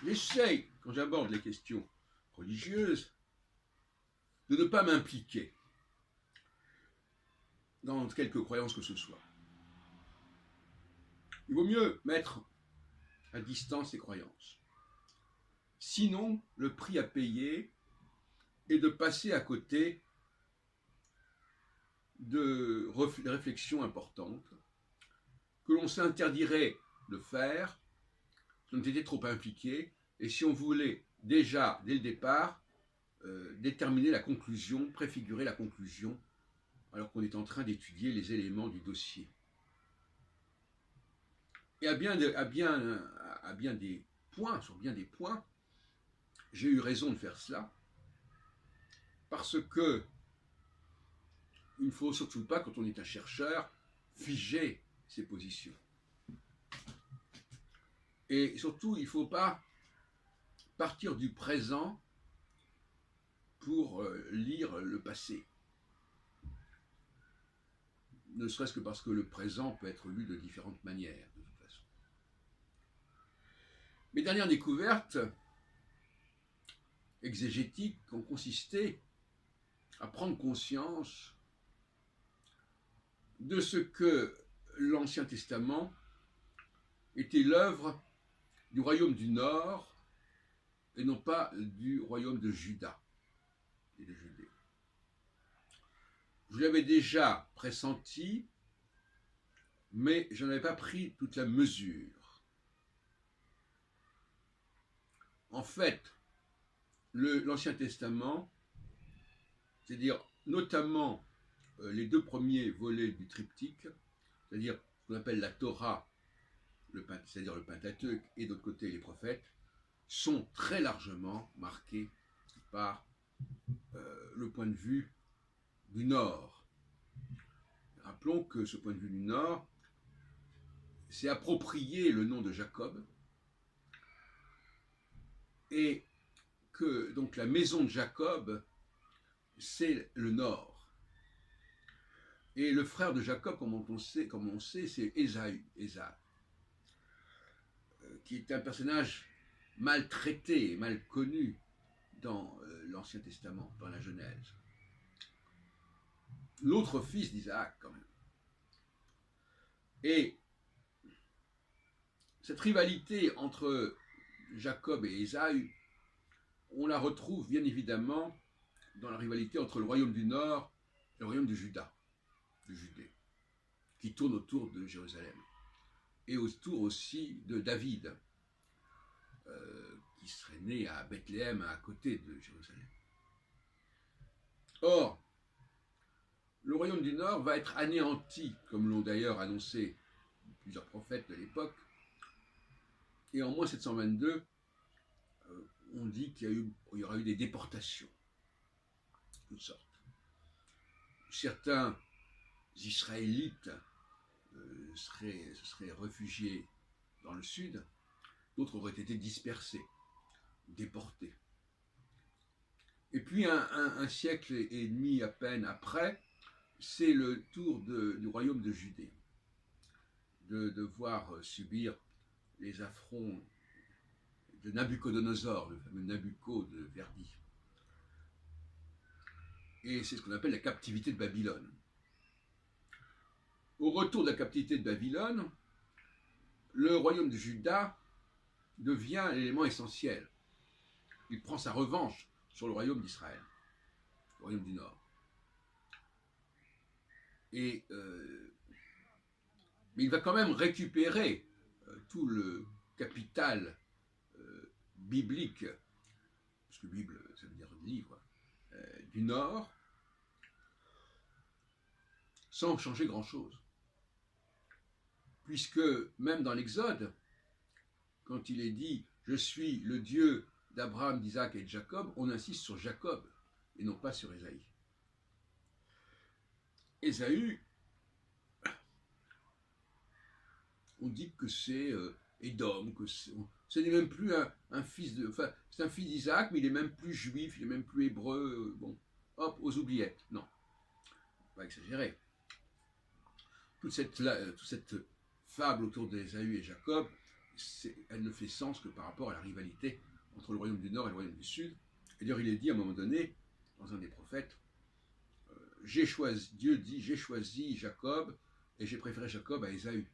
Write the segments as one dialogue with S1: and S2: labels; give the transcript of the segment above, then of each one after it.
S1: j'essaye, quand j'aborde les questions religieuses, de ne pas m'impliquer dans quelque croyance que ce soit. Il vaut mieux mettre à distance ces croyances. Sinon, le prix à payer est de passer à côté de réflexions importantes que l'on s'interdirait de faire si on était trop impliqué et si on voulait déjà, dès le départ, déterminer la conclusion, préfigurer la conclusion, alors qu'on est en train d'étudier les éléments du dossier. Et sur bien des points, j'ai eu raison de faire cela, parce que il ne faut surtout pas, quand on est un chercheur, figer ses positions. Et surtout, il ne faut pas partir du présent pour lire le passé. Ne serait-ce que parce que le présent peut être lu de différentes manières, de toute façon. Mes dernières découvertes exégétiques ont consisté à prendre conscience de ce que l'Ancien Testament était l'œuvre du royaume du Nord et non pas du royaume de Juda et de Judée. Je l'avais déjà pressenti, mais je n'avais pas pris toute la mesure. En fait, l'Ancien Testament, c'est-à-dire notamment les deux premiers volets du triptyque, c'est-à-dire ce qu'on appelle la Torah, c'est-à-dire le Pentateuque, et d'autre côté les prophètes, sont très largement marqués par le point de vue du Nord. Rappelons que ce point de vue du Nord s'est approprié le nom de Jacob, et que donc la maison de Jacob, c'est le Nord. Et le frère de Jacob, comme on sait, c'est Ésaü, qui est un personnage mal traité, mal connu dans l'Ancien Testament, dans la Genèse. L'autre fils d'Isaac, quand même. Et cette rivalité entre Jacob et Ésaü, on la retrouve bien évidemment dans la rivalité entre le royaume du Nord et le royaume de Juda, de Judée, qui tourne autour de Jérusalem, et autour aussi de David, qui serait né à Bethléem, à côté de Jérusalem. Or, le royaume du Nord va être anéanti, comme l'ont d'ailleurs annoncé plusieurs prophètes de l'époque, et en moins 722, on dit qu'il y aura eu des déportations, de toutes sortes. Certains Israélites se seraient réfugiés dans le sud, d'autres auraient été dispersés, déportés. Et puis un siècle et demi à peine après, c'est le tour du royaume de Judée, de devoir subir les affronts de Nabuchodonosor, le fameux Nabucco de Verdi. Et c'est ce qu'on appelle la captivité de Babylone. Au retour de la captivité de Babylone, le royaume de Juda devient l'élément essentiel. Il prend sa revanche sur le royaume d'Israël, le royaume du Nord. Mais il va quand même récupérer tout le capital biblique, parce que Bible, ça veut dire livre, du Nord, sans changer grand-chose. Puisque même dans l'Exode, quand il est dit « Je suis le Dieu d'Abraham, d'Isaac et de Jacob », on insiste sur Jacob, et non pas sur Ésaü. Ésaü, on dit que c'est Édom, que ce n'est même plus un fils de... Enfin, c'est un fils d'Isaac, mais il est même plus juif, il est même plus hébreu, bon, hop, aux oubliettes. Non, pas exagérer. Toute cette fable autour d'Ésaü et Jacob, elle ne fait sens que par rapport à la rivalité entre le royaume du Nord et le royaume du Sud. Et d'ailleurs, il est dit à un moment donné, dans un des prophètes, Dieu dit, j'ai choisi Jacob et j'ai préféré Jacob à Ésaü.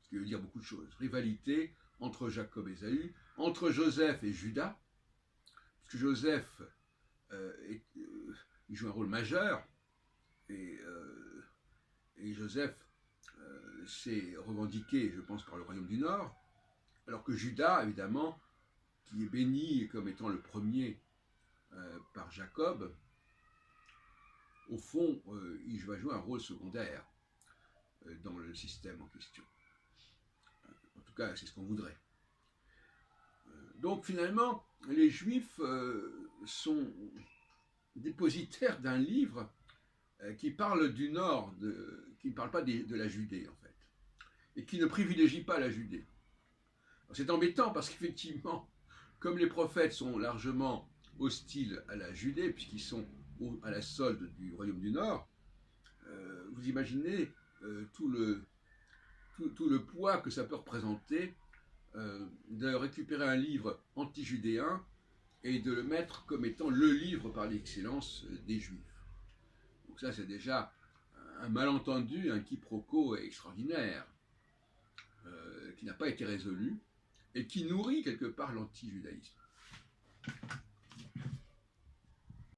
S1: Ce qui veut dire beaucoup de choses. Rivalité entre Jacob et Ésaü, entre Joseph et Judas, parce que Joseph il joue un rôle majeur, et Joseph s'est revendiqué, je pense, par le royaume du Nord, alors que Judas, évidemment, qui est béni comme étant le premier par Jacob, au fond, il va jouer un rôle secondaire dans le système en question. En tout cas, c'est ce qu'on voudrait. Donc finalement, les Juifs sont dépositaires d'un livre qui parle du Nord, qui ne parle pas de la Judée en fait, et qui ne privilégie pas la Judée. C'est embêtant parce qu'effectivement, comme les prophètes sont largement hostiles à la Judée, puisqu'ils sont à la solde du royaume du Nord, vous imaginez tout le poids que ça peut représenter de récupérer un livre anti-judéen et de le mettre comme étant le livre par l'excellence des Juifs. Donc ça, c'est déjà un malentendu, un quiproquo extraordinaire qui n'a pas été résolu et qui nourrit quelque part l'anti-judaïsme.